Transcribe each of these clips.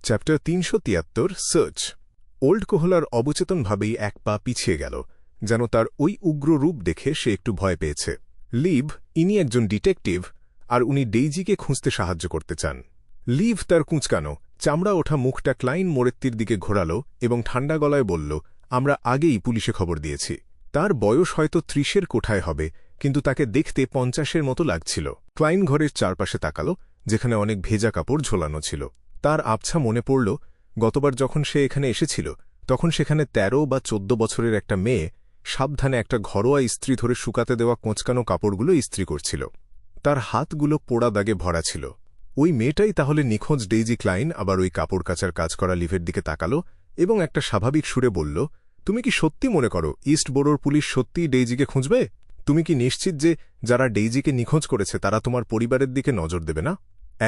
Chapter ৩৭৩ search. Old কোহলার অবচেতনভাবেই এক পা পিছিয়ে গেল, যেন তার ওই উগ্র রূপ দেখে সে একটু ভয় পেয়েছে। লিভ, ইনি একজন ডিটেকটিভ, আর উনি ডেইজিকে খুঁজতে সাহায্য করতে চান। লিভ তার কুঁচকানো, চামড়া ওঠা মুখটা ক্লাইন মোরেত্তির দিকে ঘোরাল এবং ঠান্ডা গলায় বলল, আমরা আগেই পুলিশে খবর দিয়েছি। তার বয়স হয়তো ৩০-এর কোঠায় হবে, কিন্তু তাকে দেখতে ৫০-এর মতো লাগছিল। ক্লাইন ঘরের চারপাশে তাকাল, যেখানে অনেক ভেজা কাপড় ঝোলানো ছিল। তার আবছা মনে পড়ল, গতবার যখন সে এখানে এসেছিল তখন সেখানে ১৩ বা ১৪ বছরের একটা মেয়ে সাবধানে একটা ঘরোয়া ইস্ত্রি ধরে শুকাতে দেওয়া কোঁচকানো কাপড়গুলো ইস্ত্রি করছিল। তার হাতগুলো পোড়া দাগে ভরা ছিল। ওই মেয়েটাই তাহলে নিখোঁজ ডেইজি ক্লাইন। আবার ওই কাপড় কাচার কাজ করা লিভের দিকে তাকাল এবং একটা স্বাভাবিক সুরে বলল, তুমি কি সত্যি মনে করো ইস্ট বোরোর পুলিশ সত্যিই ডেইজিকে খুঁজবে? তুমি কি নিশ্চিত যে যারা ডেইজিকে নিখোঁজ করেছে তারা তোমার পরিবারের দিকে নজর দেবে না?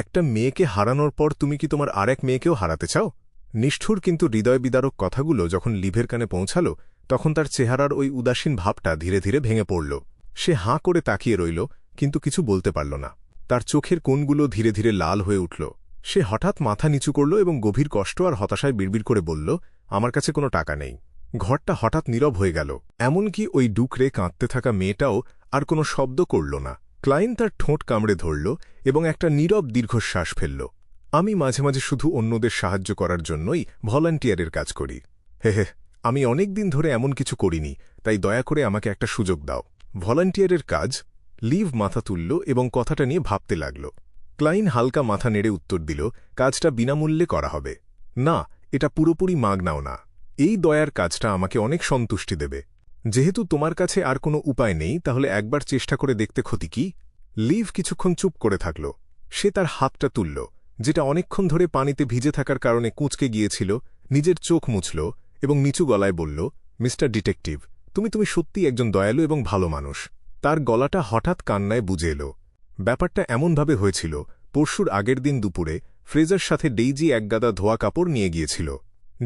একটা মেয়েকে হারানোর পর তুমি কি তোমার আরেক মেয়েকেও হারাতে চাও? নিষ্ঠুর কিন্তু হৃদয় বিদারক কথাগুলো যখন লিভের কানে পৌঁছাল, তখন তার চেহারার ওই উদাসীন ভাবটা ধীরে ধীরে ভেঙে পড়ল। সে হাঁ করে তাকিয়ে রইল, কিন্তু কিছু বলতে পারল না। তার চোখের কোণগুলো ধীরে ধীরে লাল হয়ে উঠল। সে হঠাৎ মাথা নিচু করল এবং গভীর কষ্ট আর হতাশায় বিড়বিড় করে বলল, আমার কাছে কোনো টাকা নেই। ঘরটা হঠাৎ নীরব হয়ে গেল। এমনকি ওই ডুকরে কাঁদতে থাকা মেয়েটাও আর কোনো শব্দ করল না। ক্লাইন তার ঠোঁট কামড়ে ধরল এবং একটা নীরব দীর্ঘশ্বাস ফেলল। আমি মাঝে মাঝে শুধু অন্যদের সাহায্য করার জন্যই ভলান্টিয়ারের কাজ করি। হে, আমি অনেক দিন ধরে এমন কিছু করিনি, তাই দয়া করে আমাকে একটা সুযোগ দাও। ভলান্টিয়ারের কাজ? লিভ মাথা তুলল এবং কথাটা নিয়ে ভাবতে লাগল। ক্লাইন হালকা মাথা নেড়ে উত্তর দিল, কাজটা বিনামূল্যে করা হবে। না, এটা পুরোপুরি মাগনাও না। এই দয়ার কাজটা আমাকে অনেক সন্তুষ্টি দেবে। যেহেতু তোমার কাছে আর কোনো উপায় নেই, তাহলে একবার চেষ্টা করে দেখতে ক্ষতি কি? লিভ কিছুক্ষণ চুপ করে থাকল। সে তার হাতটা তুলল, যেটা অনেকক্ষণ ধরে পানিতে ভিজে থাকার কারণে কুঁচকে গিয়েছিল, নিজের চোখ মুছল এবং নিচু গলায় বলল, মিস্টার ডিটেকটিভ, তুমি সত্যিই একজন দয়ালু এবং ভালো মানুষ। তার গলাটা হঠাৎ কান্নায় বুঝে এল। ব্যাপারটা এমনভাবে হয়েছিল, পরশুর আগের দিন দুপুরে ফ্রেজার সাথে ডেইজি একগাদা ধোয়া কাপড় নিয়ে গিয়েছিল।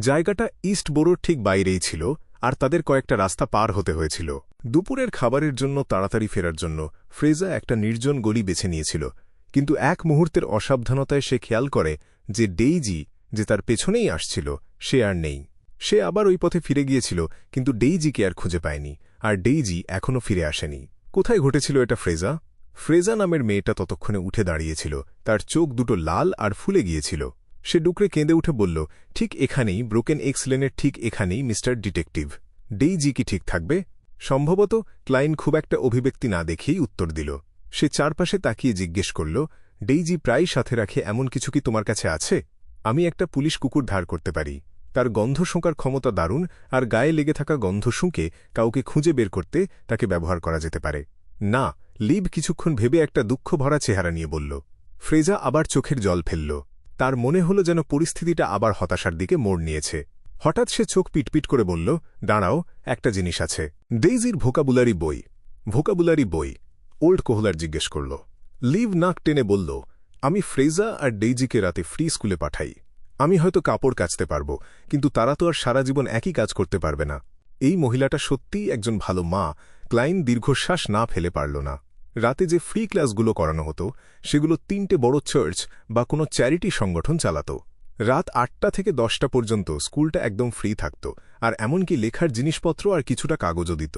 জায়গাটা ইস্ট বোরোর ঠিক বাইরেই ছিল, আর তাদের কয়েকটা রাস্তা পার হতে হয়েছিল। দুপুরের খাবারের জন্য তাড়াতাড়ি ফেরার জন্য ফ্রেজা একটা নির্জন গলি বেছে নিয়েছিল, কিন্তু এক মুহূর্তের অসাবধানতায় সে খেয়াল করে যে ডেইজি, যে তার পেছনেই আসছিল, সে আর নেই। সে আবার ওই পথে ফিরে গিয়েছিল, কিন্তু ডেইজিকে আর খুঁজে পায়নি, আর ডেইজি এখনও ফিরে আসেনি। কোথায় ঘটেছিল এটা ফ্রেজা? ফ্রেজা নামের মেয়েটা ততক্ষণে উঠে দাঁড়িয়েছিল। তার চোখ দুটো লাল আর ফুলে গিয়েছিল। সে ডুকরে কেঁদে উঠে বলল, ঠিক এখানেই, ব্রোকেন এক্স লেনের ঠিক এখানেই, মিস্টার ডিটেকটিভ। ডেইজি কি ঠিক থাকবে? সম্ভবত। ক্লাইন খুব একটা অভিব্যক্তি না দেখেই উত্তর দিল। সে চারপাশে তাকিয়ে জিজ্ঞেস করল, ডেইজি প্রায় সাথে রাখে এমন কিছু কি তোমার কাছে আছে? আমি একটা পুলিশ কুকুর ধার করতে পারি। তার গন্ধ শোঁকার ক্ষমতা দারুণ, আর গায়ে লেগে থাকা গন্ধ শুঁকে কাউকে খুঁজে বের করতে তাকে ব্যবহার করা যেতে পারে। না, লিভ কিছুক্ষণ ভেবে একটা দুঃখ ভরা চেহারা নিয়ে বলল। ফ্রেজা আবার চোখের জল ফেলল। তার মনে হল যেন পরিস্থিতিটা আবার হতাশার দিকে মোড় নিয়েছে। হঠাৎ সে চোখ পিটপিট করে বলল, দাঁড়াও, একটা জিনিস আছে। ডেইজির ভোকাবুলারি বই। ভোকাবুলারি বই? ওল্ড কোহলার জিজ্ঞেস করল। লিভ নাক টেনে বলল, আমি ফ্রেজা আর ডেইজিকে রাতে ফ্রি স্কুলে পাঠাই। আমি হয়তো কাপড় কাচতে পারব, কিন্তু তারা তো আর সারা জীবন একই কাজ করতে পারবে না। এই মহিলাটা সত্যিই একজন ভালো মা। ক্লাইন দীর্ঘশ্বাস না ফেলে পারল না। রাতে যে ফ্রি ক্লাসগুলো করানো হতো, সেগুলো ৩টে বড় চার্চ বা কোনো চ্যারিটি সংগঠন চালাত। রাত ৮টা থেকে ১০টা পর্যন্ত স্কুলটা একদম ফ্রি থাকত, আর এমনকি লেখার জিনিসপত্র আর কিছুটা কাগজও দিত।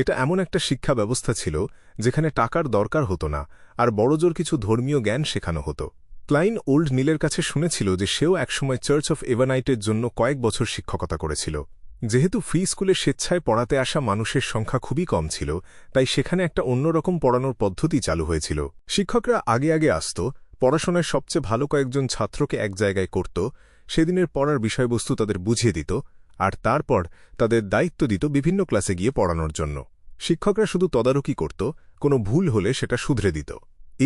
এটা এমন একটা শিক্ষা ব্যবস্থা ছিল যেখানে টাকার দরকার হতো না, আর বড়জোর কিছু ধর্মীয় জ্ঞান শেখানো হতো। ক্লাইন ওল্ড নীলের কাছে শুনেছিল যে সেও একসময় চার্চ অফ এভানাইটের জন্য কয়েক বছর শিক্ষকতা করেছিল। যেহেতু ফ্রি স্কুলে স্বেচ্ছায় পড়াতে আসা মানুষের সংখ্যা খুবই কম ছিল, তাই সেখানে একটা অন্যরকম পড়ানোর পদ্ধতি চালু হয়েছিল। শিক্ষকরা আগে আগে আসত, পড়াশোনায় সবচেয়ে ভালো কয়েকজন ছাত্রকে এক জায়গায় করত, সেদিনের পড়ার বিষয়বস্তু তাদের বুঝিয়ে দিত, আর তারপর তাদের দায়িত্ব দিত বিভিন্ন ক্লাসে গিয়ে পড়ানোর জন্য। শিক্ষকরা শুধু তদারকি করত, কোনো ভুল হলে সেটা শুধরে দিত।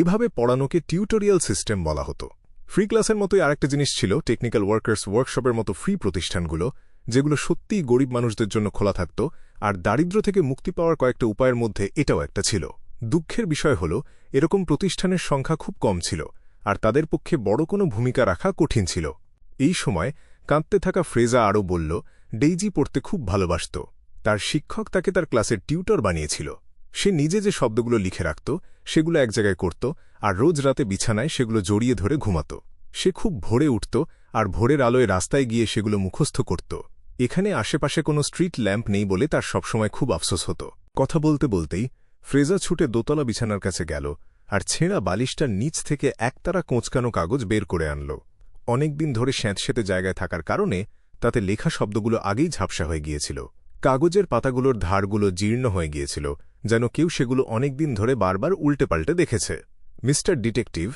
এভাবে পড়ানোকে টিউটোরিয়াল সিস্টেম বলা হতো। ফ্রি ক্লাসের মতোই আরেকটা জিনিস ছিল টেকনিক্যাল ওয়ার্কার্স ওয়ার্কশপের মতো ফ্রি প্রতিষ্ঠানগুলো, যেগুলো সত্যিই গরিব মানুষদের জন্য খোলা থাকত, আর দারিদ্র্য থেকে মুক্তি পাওয়ার কয়েকটা উপায়ের মধ্যে এটাও একটা ছিল। দুঃখের বিষয় হল, এরকম প্রতিষ্ঠানের সংখ্যা খুব কম ছিল, আর তাদের পক্ষে বড় কোনো ভূমিকা রাখা কঠিন ছিল। এই সময় কাঁদতে থাকা ফ্রেজা আরও বলল, ডেইজি পড়তে খুব ভালোবাসত। তার শিক্ষক তাকে তার ক্লাসের টিউটর বানিয়েছিল। সে নিজে যে শব্দগুলো লিখে রাখত, সেগুলো এক জায়গায় করত, আর রোজ রাতে বিছানায় সেগুলো জড়িয়ে ধরে ঘুমাত। সে খুব ভোরে উঠত আর ভোরের আলোয় রাস্তায় গিয়ে সেগুলো মুখস্থ করত। এখানে আশেপাশে কোনো স্ট্রিট ল্যাম্প নেই বলে তার সবসময় খুব আফসোস হতো। কথা বলতে বলতেই ফ্রেজা ছুটে দোতলা বিছানার কাছে গেল আর ছেঁড়া বালিশটার নিচ থেকে একতারা কোঁচকানো কাগজ বের করে আনল। অনেকদিন ধরে স্যাঁতস্যাঁতে জায়গায় থাকার কারণে তাতে লেখা শব্দগুলো আগেই ঝাপসা হয়ে গিয়েছিল। কাগজের পাতাগুলোর ধারগুলো জীর্ণ হয়ে গিয়েছিল, যেন কেউ সেগুলো অনেকদিন ধরে বারবার উল্টে পাল্টে দেখেছে। মিস্টার ডিটেকটিভ,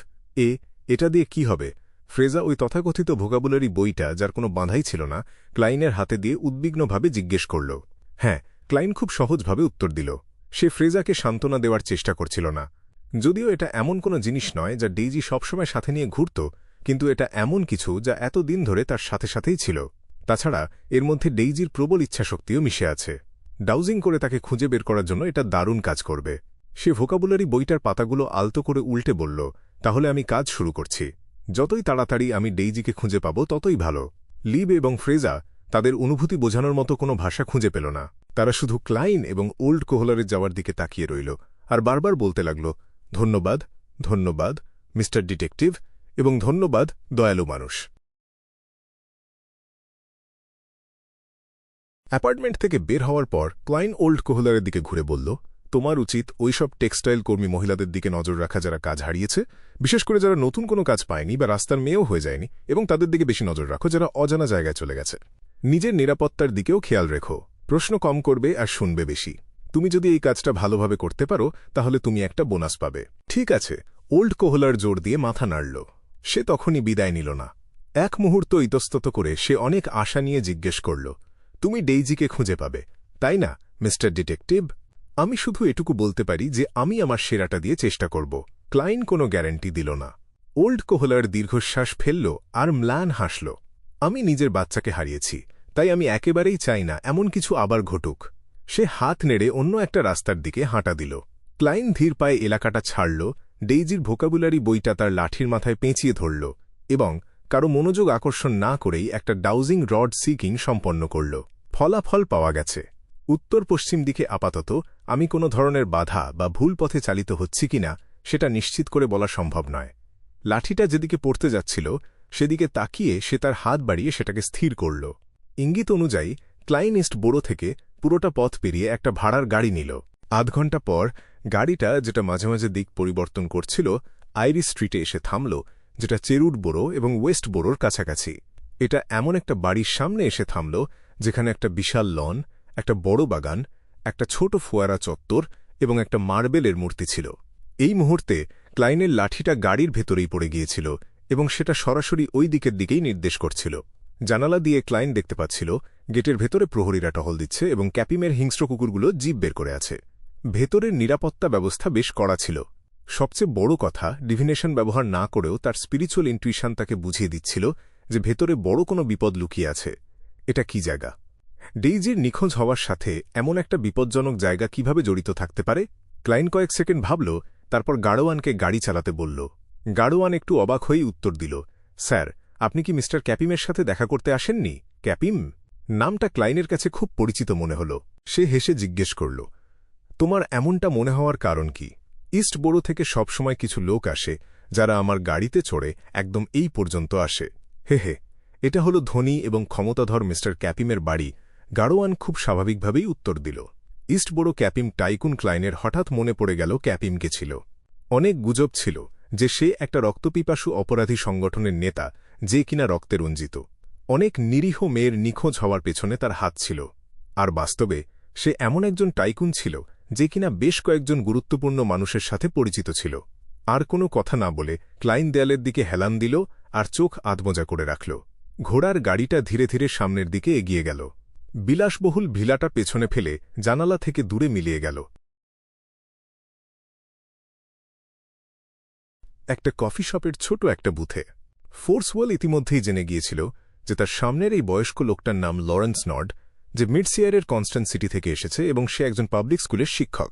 এটা দিয়ে কি হবে? ফ্রেজা ওই তথাকথিত ভোকাবুলারি বইটা, যার কোনো বাঁধাই ছিল না, ক্লাইনের হাতে দিয়ে উদ্বিগ্নভাবে জিজ্ঞেস করল। হ্যাঁ, ক্লাইন খুব সহজভাবে উত্তর দিল। সে ফ্রেজাকে সান্ত্বনা দেওয়ার চেষ্টা করছিল না। যদিও এটা এমন কোনো জিনিস নয় যা ডেইজি সবসময় সাথে নিয়ে ঘুরত, কিন্তু এটা এমন কিছু যা এতদিন ধরে তার সাথে সাথেই ছিল। তাছাড়া এর মধ্যে ডেইজির প্রবল ইচ্ছাশক্তিও মিশে আছে। ডাউজিং করে তাকে খুঁজে বের করার জন্য এটা দারুণ কাজ করবে। সে ভোকাবুলারি বইটার পাতাগুলো আলতো করে উল্টে বলল, তাহলে আমি কাজ শুরু করছি। যতই তাড়াতাড়ি আমি ডেইজিকে খুঁজে পাব ততই ভালো। লিব এবং ফ্রেজা তাদের অনুভূতি বোঝানোর মতো কোনো ভাষা খুঁজে পেল না। তারা শুধু ক্লাইন এবং ওল্ড কোহলারে যাওয়ার দিকে তাকিয়ে রইল আর বারবার বলতে লাগল, ধন্যবাদ, ধন্যবাদ মিস্টার ডিটেকটিভ, এবং ধন্যবাদ দয়ালু মানুষ। অ্যাপার্টমেন্ট থেকে বের হওয়ার পর ক্লাইন ওল্ড কোহলারের দিকে ঘুরে বলল, তোমার উচিত ওইসব টেক্সটাইল কর্মী মহিলাদের দিকে নজর রাখা যারা কাজ হারিয়েছে, বিশেষ করে যারা নতুন কোনো কাজ পায়নি বা রাস্তার মেয়েও হয়ে যায়নি, এবং তাদের দিকে বেশি নজর রাখো যারা অজানা জায়গায় চলে গেছে। নিজের নিরাপত্তার দিকেও খেয়াল রেখো। প্রশ্ন কম করবে আর শুনবে বেশি। তুমি যদি এই কাজটা ভালোভাবে করতে পারো তাহলে তুমি একটা বোনাস পাবে। ঠিক আছে, ওল্ড কোহলার জোর দিয়ে মাথা নাড়ল। সে তখনই বিদায় নিল না। এক মুহূর্ত ইতস্তত করে সে অনেক আশা নিয়ে জিজ্ঞেস করল, তুমি ডেইজিকে খুঁজে পাবে, তাই না মিস্টার ডিটেকটিভ? আমি শুধু এটুকু বলতে পারি যে আমি আমার সেরাটা দিয়ে চেষ্টা করব। ক্লাইন কোনো গ্যারান্টি দিল না। ওল্ড কোহলার দীর্ঘশ্বাস ফেলল আর ম্লান হাসল। আমি নিজের বাচ্চাকে হারিয়েছি, তাই আমি একেবারেই চাই না এমন কিছু আবার ঘটুক। সে হাত নেড়ে অন্য একটা রাস্তার দিকে হাঁটা দিল। ক্লাইন ধীর পায়ে এলাকাটা ছাড়ল, ডেইজির ভোকাবুলারি বইটা তার লাঠির মাথায় পেঁচিয়ে ধরল এবং কারো মনোযোগ আকর্ষণ না করেই একটা ডাউজিং রড সিকিং সম্পন্ন করল। ফলাফল পাওয়া গেছে। উত্তর পশ্চিম দিকে আপাতত আমি কোনো ধরনের বাধা বা ভুল পথে চালিত হচ্ছি কিনা সেটা নিশ্চিত করে বলা সম্ভব নয়। লাঠিটা যেদিকে পড়তে যাচ্ছিল সেদিকে তাকিয়ে সে তার হাত বাড়িয়ে সেটাকে স্থির করল। ইঙ্গিত অনুযায়ী ক্লাইন ইস্ট বোরো থেকে পুরোটা পথ পেরিয়ে একটা ভাড়ার গাড়ি নিল। আধ ঘণ্টা পর গাড়িটা, যেটা মাঝে মাঝে দিক পরিবর্তন করছিল, আইরিশ স্ট্রিটে এসে থামল, যেটা চেরুড বোরো এবং ওয়েস্ট বোরোর কাছাকাছি। এটা এমন একটা বাড়ির সামনে এসে থামল যেখানে একটা বিশাল লন, একটা বড় বাগান, একটা ছোট ফোয়ারা চত্বর এবং একটা মার্বেলের মূর্তি ছিল। এই মুহূর্তে ক্লাইনের লাঠিটা গাড়ির ভেতরেই পড়ে গিয়েছিল এবং সেটা সরাসরি ওই দিকের দিকেই নির্দেশ করছিল। জানালা দিয়ে ক্লাইন দেখতে পাচ্ছিল গেটের ভেতরে প্রহরীরা টহল দিচ্ছে এবং ক্যাপিমের হিংস্র কুকুরগুলো জিভ বের করে আছে। ভেতরের নিরাপত্তা ব্যবস্থা বেশ কড়া ছিল। সবচেয়ে বড় কথা, ডিভিনেশন ব্যবহার না করেও তার স্পিরিচুয়াল ইন্টুইশন তাকে বুঝিয়ে দিচ্ছিল যে ভেতরে বড় কোনো বিপদ লুকিয়ে আছে। এটা কি জায়গা? ডেইজির নিখোঁজ হওয়ার সাথে এমন একটা বিপজ্জনক জায়গা কিভাবে জড়িত থাকতে পারে? ক্লাইন কয়েক সেকেন্ড ভাবল, তারপর গাড়োয়ানকে গাড়ি চালাতে বলল। গাড়োয়ান একটু অবাক হয়েই উত্তর দিল, স্যার, আপনি কি মিস্টার ক্যাপিমের সাথে দেখা করতে আসেননি? ক্যাপিম নামটা ক্লাইনের কাছে খুব পরিচিত মনে হল। সে হেসে জিজ্ঞেস করল, তোমার এমনটা মনে হওয়ার কারণ কি? ইস্ট বোরো থেকে সবসময় কিছু লোক আসে যারা আমার গাড়িতে চড়ে একদম এই পর্যন্ত আসে। হে হে, এটা হলো ধনী এবং ক্ষমতাধর মিস্টার ক্যাপিমের বাড়ি। গাড়োয়ান খুব স্বাভাবিকভাবেই উত্তর দিল। ইস্ট বোরো ক্যাপিম টাইকুন ক্লাইনের হঠাৎ মনে পড়ে গেল ক্যাপিমকে ছিল। অনেক গুজব ছিল যে সে একটা রক্তপিপাসু অপরাধী সংগঠনের নেতা, যে কিনা রক্তে রঞ্জিত। অনেক নিরীহ মেয়ের নিখোঁজ হওয়ার পেছনে তার হাত ছিল। আর বাস্তবে সে এমন একজন টাইকুন ছিল যে কিনা বেশ কয়েকজন গুরুত্বপূর্ণ মানুষের সাথে পরিচিত ছিল। আর কোনো কথা না বলে ক্লাইন দেয়ালের দিকে হেলান দিল আর চোখ আধমোজা করে রাখল। ঘোড়ার গাড়িটা ধীরে ধীরে সামনের দিকে এগিয়ে গেল। বিলাসবহুল ভিলাটা পেছনে ফেলে জানালা থেকে দূরে মিলিয়ে গেল। একটা কফি শপের ছোট একটা বুথে ফোর্সওয়েল ইতিমধ্যেই জেনে গিয়েছিল যে তার সামনের এই বয়স্ক লোকটার নাম লরেন্স নর্ড, যে মিডসিয়ারের কনস্ট্যান্ট সিটি থেকে এসেছে এবং সে একজন পাবলিক স্কুলের শিক্ষক।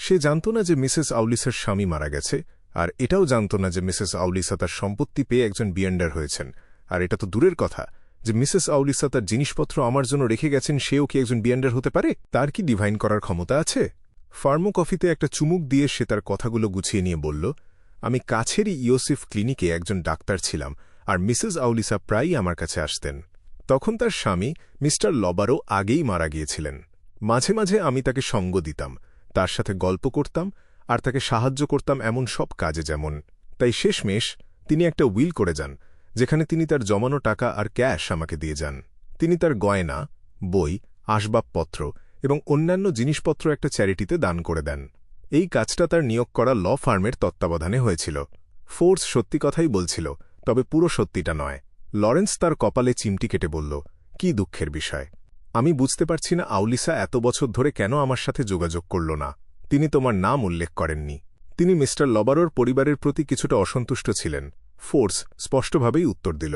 সে জানত না যে মিসেস আউলিসার স্বামী মারা গেছে, আর এটাও জানত না যে মিসেস আউলিসা তার সম্পত্তি পেয়ে একজন বিয়ান্ডার হয়েছেন। আর এটা তো দূরের কথা যে মিসেস আউলিসা তার জিনিসপত্র আমার জন্য রেখে গেছেন, সেও কি একজন বিয়ান্ডার হতে পারে? তার কি ডিভাইন করার ক্ষমতা আছে? ফার্মো কফিতে একটা চুমুক দিয়ে সে তার কথাগুলো গুছিয়ে নিয়ে বলল, আমি কাছেরই ইয়োসিফ ক্লিনিকে একজন ডাক্তার ছিলাম, আর মিসেস আউলিসা প্রায়ই আমার কাছে আসতেন। তখন তার স্বামী মিস্টার লবারো আগেই মারা গিয়েছিলেন। মাঝে মাঝে আমি তাকে সঙ্গ দিতাম, তার সাথে গল্প করতাম আর তাকে সাহায্য করতাম এমন সব কাজে যেমন। তাই শেষমেশ তিনি একটা উইল করে যান, যেখানে তিনি তার জমানো টাকা আর ক্যাশ আমাকে দিয়ে যান। তিনি তার গয়না, বই, আসবাবপত্র এবং অন্যান্য জিনিসপত্র একটা চ্যারিটিতে দান করে দেন। এই কাজটা তার নিয়োগ করা ল ফার্মের তত্ত্বাবধানে হয়েছিল। ফোর্স সত্যি কথাই বলছিল, তবে পুরো সত্যিটা নয়। লরেন্স তার কপালে চিমটি কেটে বলল, কি দুঃখের বিষয়। আমি বুঝতে পারছি না আউলিসা এত বছর ধরে কেন আমার সাথে যোগাযোগ করল না। তিনি তোমার নাম উল্লেখ করেননি। তিনি মিস্টার লবারোর পরিবারের প্রতি কিছুটা অসন্তুষ্ট ছিলেন। ফোর্স স্পষ্টভাবেই উত্তর দিল।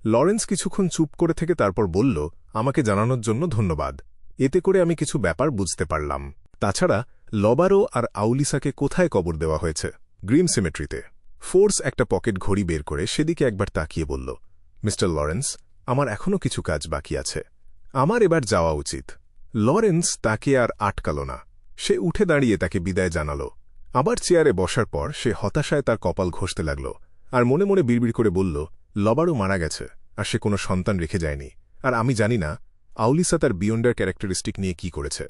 লরেন্স কিছুক্ষণ চুপ করে থেকে তারপর বলল, আমাকে জানানোর জন্য ধন্যবাদ। এতে করে আমি কিছু ব্যাপার বুঝতে পারলাম। তাছাড়া লবারো আর আউলিসাকে কোথায় কবর দেওয়া হয়েছে? গ্রিম সিমেট্রিতে। ফোর্স একটা পকেট ঘড়ি বের করে সেদিকে একবার তাকিয়ে বলল, মিস্টার লরেন্স, আমার এখনও কিছু কাজ বাকি আছে। আমার এবার যাওয়া উচিত। লরেন্স তাকে আর আটকাল না। সে উঠে দাঁড়িয়ে তাকে বিদায় জানাল। আবার চেয়ারে বসার পর সে হতাশায় তার কপাল ঘষতে লাগল আর মনে মনে বিড়বিড় করে বলল, লবারও মারা গেছে আর সে কোনো সন্তান রেখে যায়নি। আর আমি জানি না আউলিসা তার বিয়ন্ডার ক্যারেক্টারিস্টিক নিয়ে কি করেছে।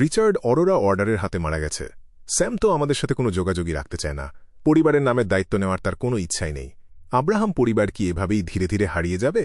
রিচার্ড অরোরা অর্ডারের হাতে মারা গেছে। স্যাম তো আমাদের সাথে কোনো যোগাযোগই রাখতে চায় না। পরিবারের নামের দায়িত্ব নেওয়ার তার কোনো ইচ্ছাই নেই। আব্রাহাম পরিবার কি এভাবেই ধীরে ধীরে হারিয়ে যাবে?